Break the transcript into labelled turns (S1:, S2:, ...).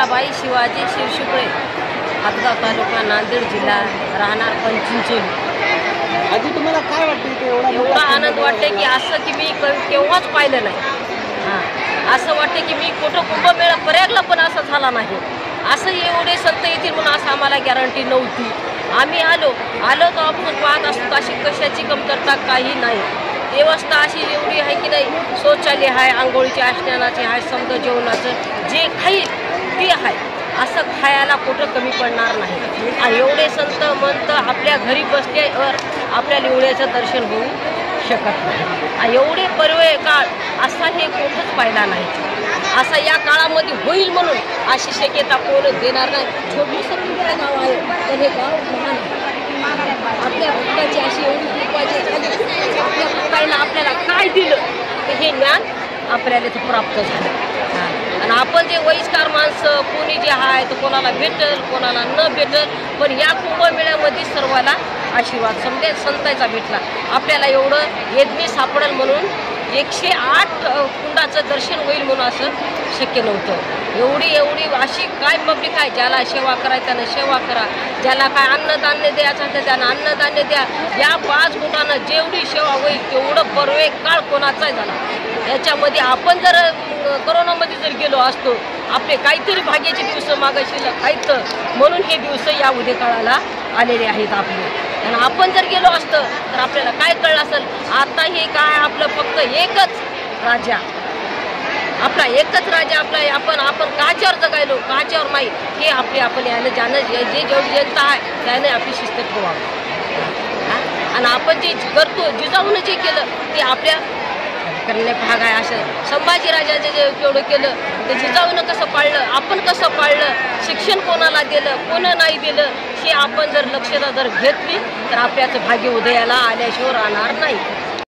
S1: ताराबाई शिवाजी शिरशुकळे, हातगाव तालुका, नांदेड जिल्हा, राहणार पंचिंचोली।
S2: आजी तुम्हाला काय वाटतं की
S1: एवढा आनंद वाटते की असं की मी केव्हाच पाहिलं नाही। असं वाटते की मी कुठं कुंभमेळा प्रयागला पण असं झाला नाही। असं एवढे संत येतील म्हणून असं आम्हाला गॅरंटी नव्हती। आम्ही आलो तर आपण पाहत असतो अशी कशाची कमतरता काही नाही। व्यवस्था अशी एवढी आहे की नाही, शौचालय आहे, आंघोळीची स्नानाची आहे, समजा जेवणाचं जे खाईल ते आहे, असं खायला कुठं कमी पडणार नाही। आणि एवढे संत म्हणत आपल्या घरी बसल्यावर आपल्याला एवढ्याचं दर्शन होऊ शकत नाही। एवढे पर्वे काळ असा हे कुठंच पाहिला नाही। असा या काळामध्ये होईल म्हणून अशी शक्यता कोण देणार नाही। छोटंसं गाव आहे तर हे गाव लहान आहे। आपल्या भक्ताची अशी एवढी कृपाची झाली, आपल्या भक्तांना आपल्याला काय दिलं तर हे ज्ञान आपल्याला इथं प्राप्त झालं। आणि आपण जे वयस्कर माणसं कोणी जे आहे तर कोणाला भेटल कोणाला न भेटल, पण या कुंभमेळ्यामध्ये सर्वाला आशीर्वाद समजे संतांचा भेटला। आपल्याला एवढं यज्ञ सापडेल म्हणून 108 कुंडाचं दर्शन होईल म्हणून असं शक्य नव्हतं। एवढी अशी काय पब्लिक आहे, ज्याला सेवा करायची त्यानं सेवा करा, ज्याला काय अन्नधान्य द्यायचं तर त्यानं अन्नधान्य द्या। या 5 कुंडानं जेवढी सेवा होईल तेवढं पर्वे काळ कोणाचाही झाला। याच्यामध्ये आपण जर कोरोनामध्ये जर गेलो असतो, आपले काहीतरी भाग्याचे दिवस मागायचे आहेत म्हणून हे दिवस या उद्या काळाला आलेले आहेत आपले। आणि आपण जर गेलो असतं तर आपल्याला काय कळलं असेल, आता हे काय आपलं फक्त एकच राजा, आपला एकच राजा आपला, आपण काच्यावर जगायलो काच्यावर नाही, हे आपण यानं ज्यानं जे जेवढी जनता आहे त्याने आपली शिस्त ठेवावी। आणि आपण जे करतो जिजाऊन जे केलं ते आपल्या करणे भाग आहे। असं संभाजी राजाने जे केवढं केलं ते जिजाऊनं कसं पाळलं, आपण कसं पाळलं, शिक्षण कोणाला दिलं कोणा नाही दिलं, हे आपण जर लक्षात जर घेतली तर आपल्याचं भाग्य उदयाला आल्याशिवाय राहणार नाही।